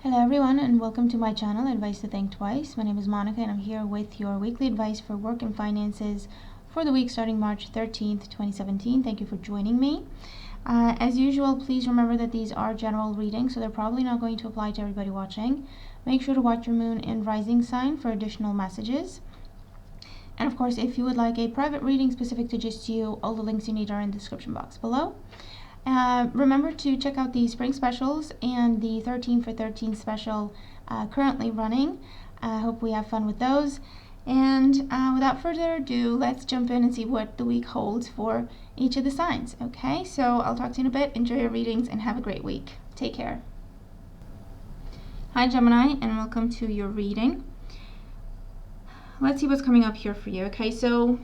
Hello everyone and welcome to my channel, Advice to Think Twice. My name is Monica and I'm here with your weekly advice for work and finances for the week starting March 13th, 2017. Thank you for joining me. As usual, please remember that these are general readings, so they're probably not going to apply to everybody watching. Make sure to watch your moon and rising sign for additional messages. And of course, if you would like a private reading specific to just you, all the links you need are in the description box below. Remember to check out the spring specials and the 13 for 13 special currently running. I hope we have fun with those. And without further ado, let's jump in and see what the week holds for each of the signs. Okay, so I'll talk to you in a bit. Enjoy your readings and have a great week. Take care. Hi Gemini, and welcome to your reading. Let's see what's coming up here for you. Okay, so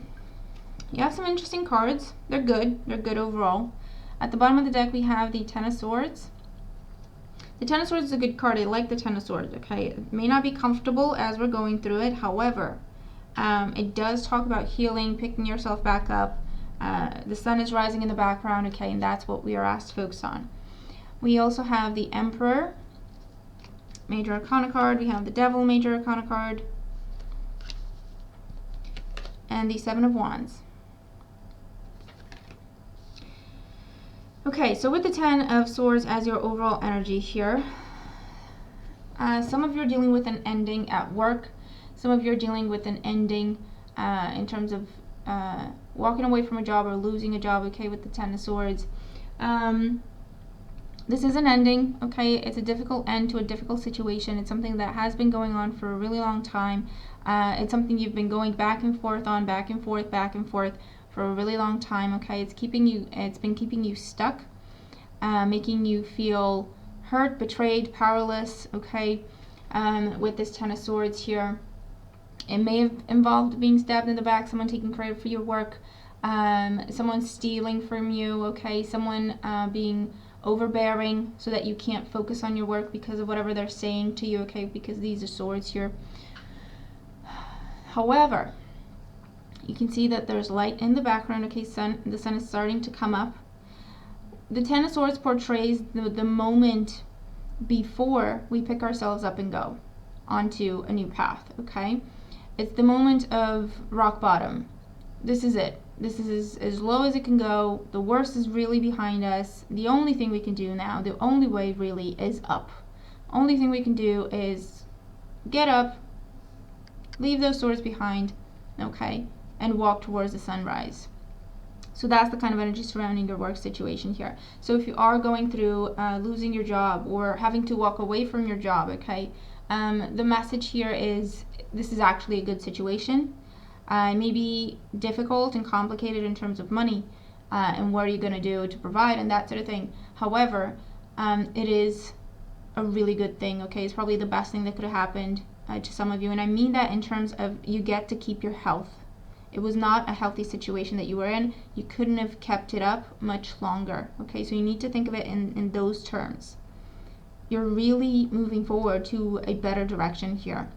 you have some interesting cards. They're good overall. At the bottom of the deck, we have the Ten of Swords. The Ten of Swords is a good card. I like the Ten of Swords, okay? It may not be comfortable as we're going through it. However, it does talk about healing, picking yourself back up. The sun is rising in the background, okay? And that's what we are asked to focus on. We also have the Emperor, Major Arcana card. We have the Devil, Major Arcana card. And the Seven of Wands. Okay, so with the Ten of Swords as your overall energy here, some of you are dealing with an ending at work. Some of you are dealing with an ending in terms of walking away from a job or losing a job, okay, with the Ten of Swords. This is an ending, okay? It's a difficult end to a difficult situation. It's something that has been going on for a really long time. It's something you've been going back and forth on, back and forth for a really long time, okay? It's been keeping you stuck, making you feel hurt, betrayed, powerless, okay? With this Ten of Swords here. It may have involved being stabbed in the back, someone taking credit for your work, someone stealing from you, okay? Someone being overbearing so that you can't focus on your work because of whatever they're saying to you, okay? Because these are swords here. However, you can see that there's light in the background, okay? The sun is starting to come up. The Ten of Swords portrays the moment before we pick ourselves up and go onto a new path, okay? It's the moment of rock bottom. This is it. This is as low as it can go. The worst is really behind us. The only thing we can do now, the only way really, is up. Only thing we can do is get up, leave those swords behind, okay, and walk towards the sunrise. So that's the kind of energy surrounding your work situation here. So if you are going through losing your job or having to walk away from your job, okay, the message here is this is actually a good situation. It may be difficult and complicated in terms of money and what are you going to do to provide and that sort of thing. However, it is a really good thing, okay? It's probably the best thing that could have happened to some of you. And I mean that in terms of you get to keep your health. It was not a healthy situation that you were in. You couldn't have kept it up much longer, okay? So you need to think of it in those terms. You're really moving forward to a better direction here.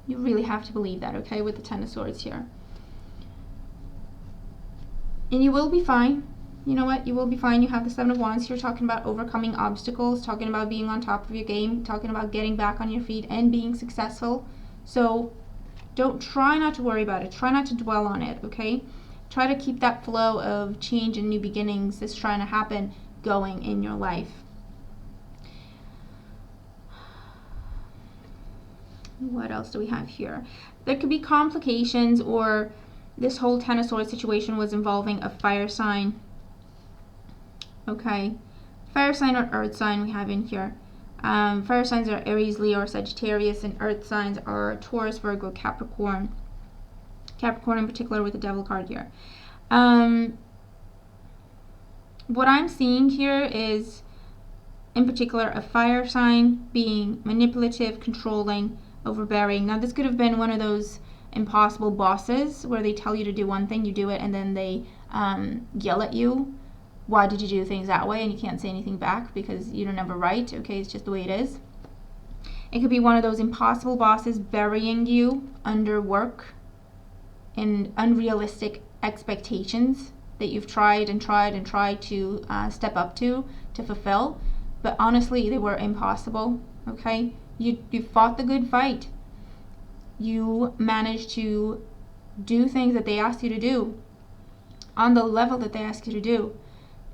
You really have to believe that, okay, with the Ten of Swords here. And you will be fine. You know what? You will be fine. You have the Seven of Wands here talking about overcoming obstacles, talking about being on top of your game, talking about getting back on your feet and being successful. So try not to worry about it. Try not to dwell on it, okay? Try to keep that flow of change and new beginnings that's trying to happen going in your life. What else do we have here? There could be complications, or this whole Ten of Swords situation was involving a fire sign. Okay, fire sign or earth sign we have in here. Fire signs are Aries, Leo, or Sagittarius, and earth signs are Taurus, Virgo, Capricorn. Capricorn in particular with the Devil card here. What I'm seeing here is, in particular, a fire sign being manipulative, controlling, overbearing. Now, this could have been one of those impossible bosses where they tell you to do one thing, you do it, and then they yell at you. Why did you do things that way? And you can't say anything back because you're never right. Okay, it's just the way it is. It could be one of those impossible bosses burying you under work and unrealistic expectations that you've tried to step up to fulfill. but honestly, they were impossible, okay? You fought the good fight. You managed to do things that they asked you to do on the level that they asked you to do.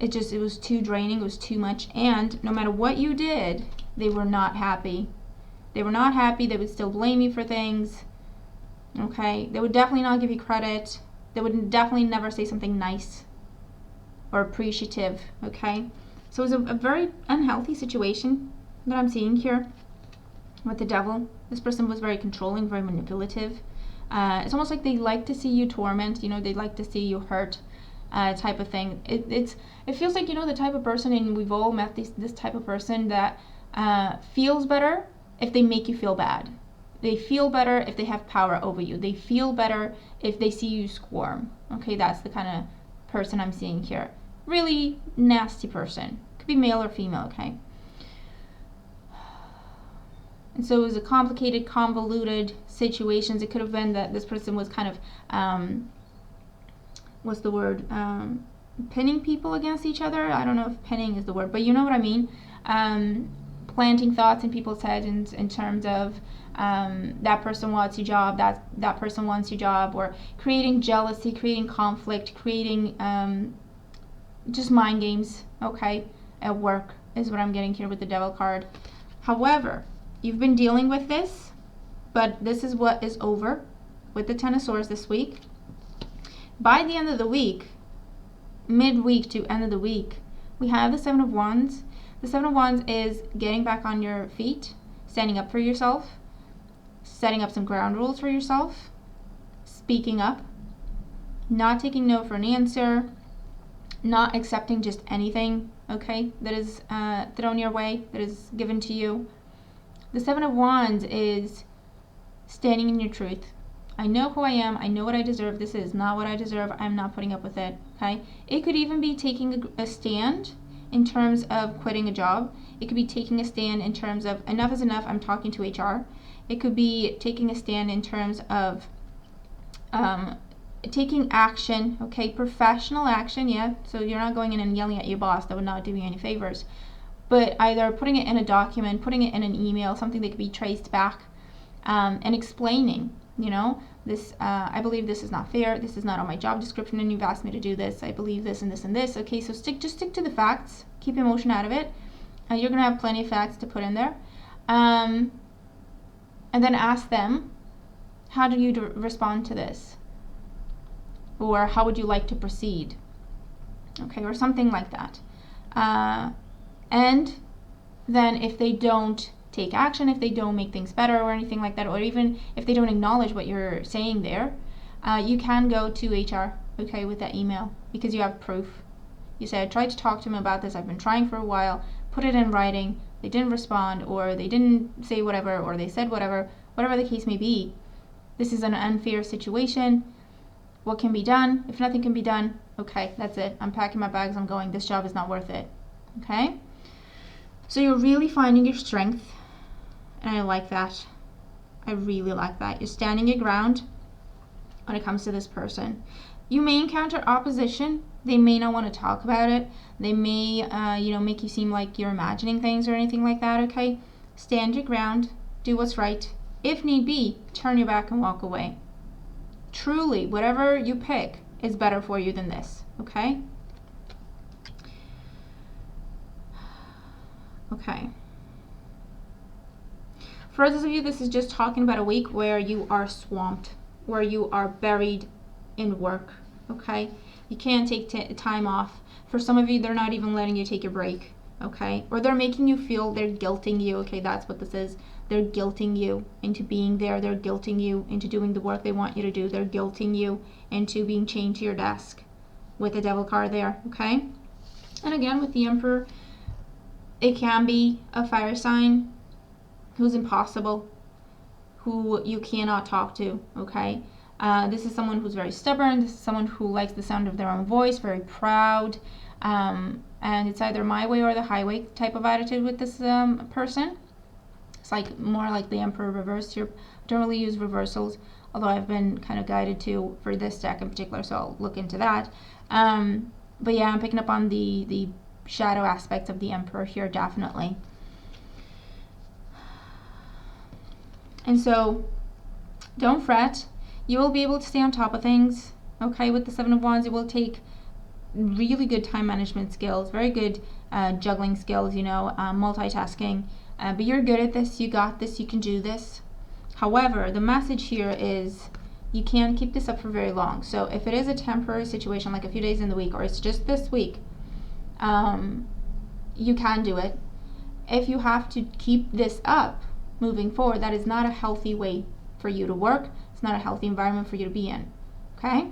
It was too draining, it was too much, and no matter what you did, they were not happy. They were not happy. They would still blame you for things, okay? They would definitely not give you credit. They would definitely never say something nice or appreciative, okay? So it was a very unhealthy situation that I'm seeing here with the devil. This person was very controlling, very manipulative. It's almost like they like to see you torment, they like to see you hurt, type of thing. It feels like, the type of person, and we've all met this type of person that feels better if they make you feel bad. They feel better if they have power over you. They feel better if they see you squirm. Okay, that's the kind of person I'm seeing here. Really nasty person. Could be male or female, okay? And so it was a complicated, convoluted situations. It could have been that this person was kind of, what's the word? Pinning people against each other. I don't know if pinning is the word, but you know what I mean. Planting thoughts in people's heads in terms of that person wants your job, that person wants your job, or creating jealousy, creating conflict, creating just mind games, okay, at work is what I'm getting here with the devil card. However, you've been dealing with this, but this is what is over with the Ten of Swords this week. By the end of the week, midweek to end of the week, we have the Seven of Wands. The Seven of Wands is getting back on your feet, standing up for yourself, setting up some ground rules for yourself, speaking up, not taking no for an answer, not accepting just anything, okay, that is thrown your way, that is given to you. The Seven of Wands is standing in your truth. I know who I am. I know what I deserve. This is not what I deserve. I'm not putting up with it, okay? It could even be taking a stand in terms of quitting a job. It could be taking a stand in terms of enough is enough, I'm talking to HR. It could be taking a stand in terms of taking action, okay, professional action, yeah, so you're not going in and yelling at your boss. That would not do you any favors. But either putting it in a document, putting it in an email, something that could be traced back, and explaining, this, I believe this is not fair, this is not on my job description, and you've asked me to do this, I believe this and this and this. Okay, so just stick to the facts, keep emotion out of it. You're going to have plenty of facts to put in there. And then ask them, how do you respond to this? Or how would you like to proceed? Okay, or something like that. And then if they don't take action, if they don't make things better or anything like that, or even if they don't acknowledge what you're saying there, you can go to HR, okay, with that email, because you have proof. You say, I tried to talk to them about this, I've been trying for a while, put it in writing, they didn't respond, or they didn't say whatever, or they said whatever the case may be. This is an unfair situation. What can be done? If nothing can be done, okay, that's it. I'm packing my bags, I'm going. This job is not worth it, okay? So you're really finding your strength, and I like that. I really like that. You're standing your ground when it comes to this person. You may encounter opposition. They may not want to talk about it. They may, make you seem like you're imagining things or anything like that, okay? Stand your ground. Do what's right. If need be, turn your back and walk away. Truly, whatever you pick is better for you than this, okay? Okay. For those of you, this is just talking about a week where you are swamped, where you are buried in work, okay? You can't take time off. For some of you, they're not even letting you take a break, okay? Or they're making you feel, they're guilting you, okay? That's what this is. They're guilting you into being there. They're guilting you into doing the work they want you to do. They're guilting you into being chained to your desk with the devil card there, okay? And again, with the Emperor, it can be a fire sign who's impossible, who you cannot talk to, okay? This is someone who's very stubborn. This is someone who likes the sound of their own voice, very proud. And it's either my way or the highway type of attitude with this person. It's like more like the Emperor reversed here. I don't really use reversals, although I've been kind of guided to for this deck in particular, so I'll look into that. But yeah, I'm picking up on the shadow aspects of the Emperor here, definitely. And so don't fret. You will be able to stay on top of things. Okay, with the Seven of Wands, it will take really good time management skills, very good juggling skills, multitasking. But you're good at this. You got this. You can do this. However, the message here is you can't keep this up for very long. So if it is a temporary situation, like a few days in the week, or it's just this week, you can do it. If you have to keep this up moving forward, that is not a healthy way for you to work. It's not a healthy environment for you to be in. Okay?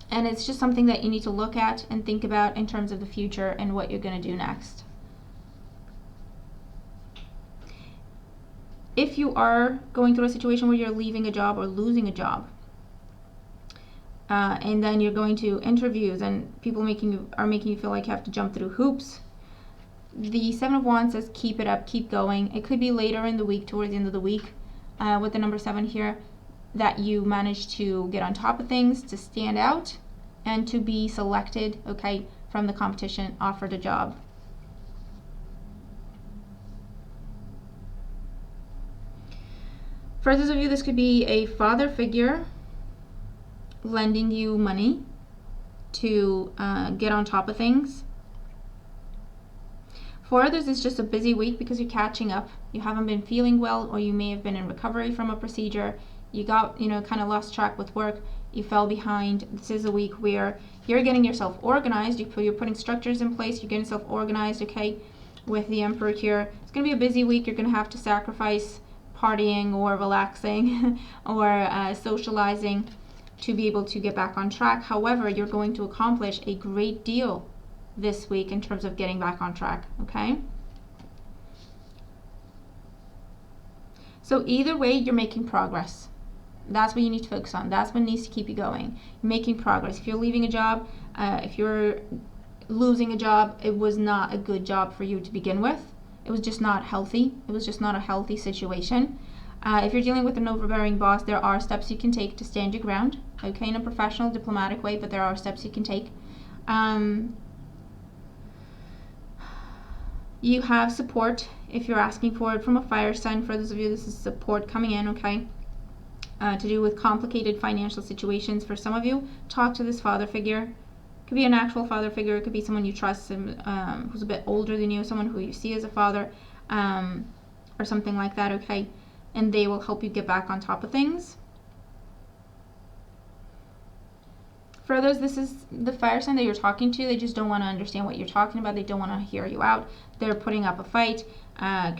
And it's just something that you need to look at and think about in terms of the future and what you're going to do next. If you are going through a situation where you're leaving a job or losing a job, and then you're going to interviews and people are making you feel like you have to jump through hoops, the Seven of Wands says keep it up, keep going. It could be later in the week, towards the end of the week, with the number 7 here, that you manage to get on top of things, to stand out, and to be selected, okay, from the competition, offered a job. For those of you, this could be a father figure lending you money to get on top of things. For others, it's just a busy week because you're catching up. You haven't been feeling well, or you may have been in recovery from a procedure. You got, kind of lost track with work. You fell behind. This is a week where you're getting yourself organized. You're putting structures in place. You're getting yourself organized, okay, with the Emperor here. It's going to be a busy week. You're going to have to sacrifice partying or relaxing or socializing to be able to get back on track. However, you're going to accomplish a great deal this week in terms of getting back on track, okay? So either way, you're making progress. That's what you need to focus on. That's what needs to keep you going. You're making progress. If you're leaving a job, if you're losing a job, it was not a good job for you to begin with. It was just not healthy. It was just not a healthy situation. If you're dealing with an overbearing boss, there are steps you can take to stand your ground, okay, in a professional, diplomatic way, but there are steps you can take. You have support if you're asking for it from a fire sign. For those of you, this is support coming in, okay, to do with complicated financial situations. For some of you, talk to this father figure. It could be an actual father figure. It could be someone you trust, who's a bit older than you, someone who you see as a father, or something like that, okay, and they will help you get back on top of things. For others, this is the fire sign that you're talking to. They just don't want to understand what you're talking about. They don't want to hear you out. They're putting up a fight,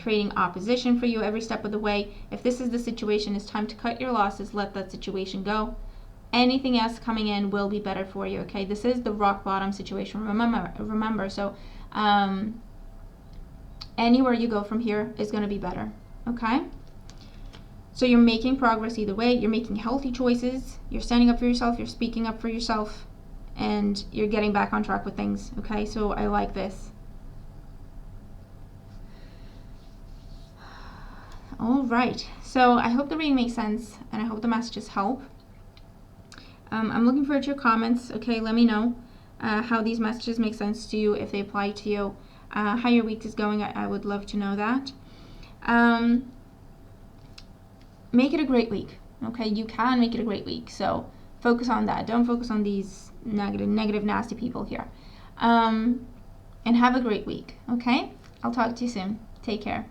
creating opposition for you every step of the way. If this is the situation, it's time to cut your losses. Let that situation go. Anything else coming in will be better for you, okay? This is the rock bottom situation. Remember. So anywhere you go from here is going to be better, okay? So you're making progress either way. You're making healthy choices. You're standing up for yourself. You're speaking up for yourself. And you're getting back on track with things. Okay, so I like this. All right. So I hope the reading makes sense. And I hope the messages help. I'm looking forward to your comments. Okay, let me know how these messages make sense to you, if they apply to you, how your week is going. I would love to know that. Make it a great week, okay? You can make it a great week, so focus on that. Don't focus on these negative, nasty people here. And have a great week, okay? I'll talk to you soon. Take care.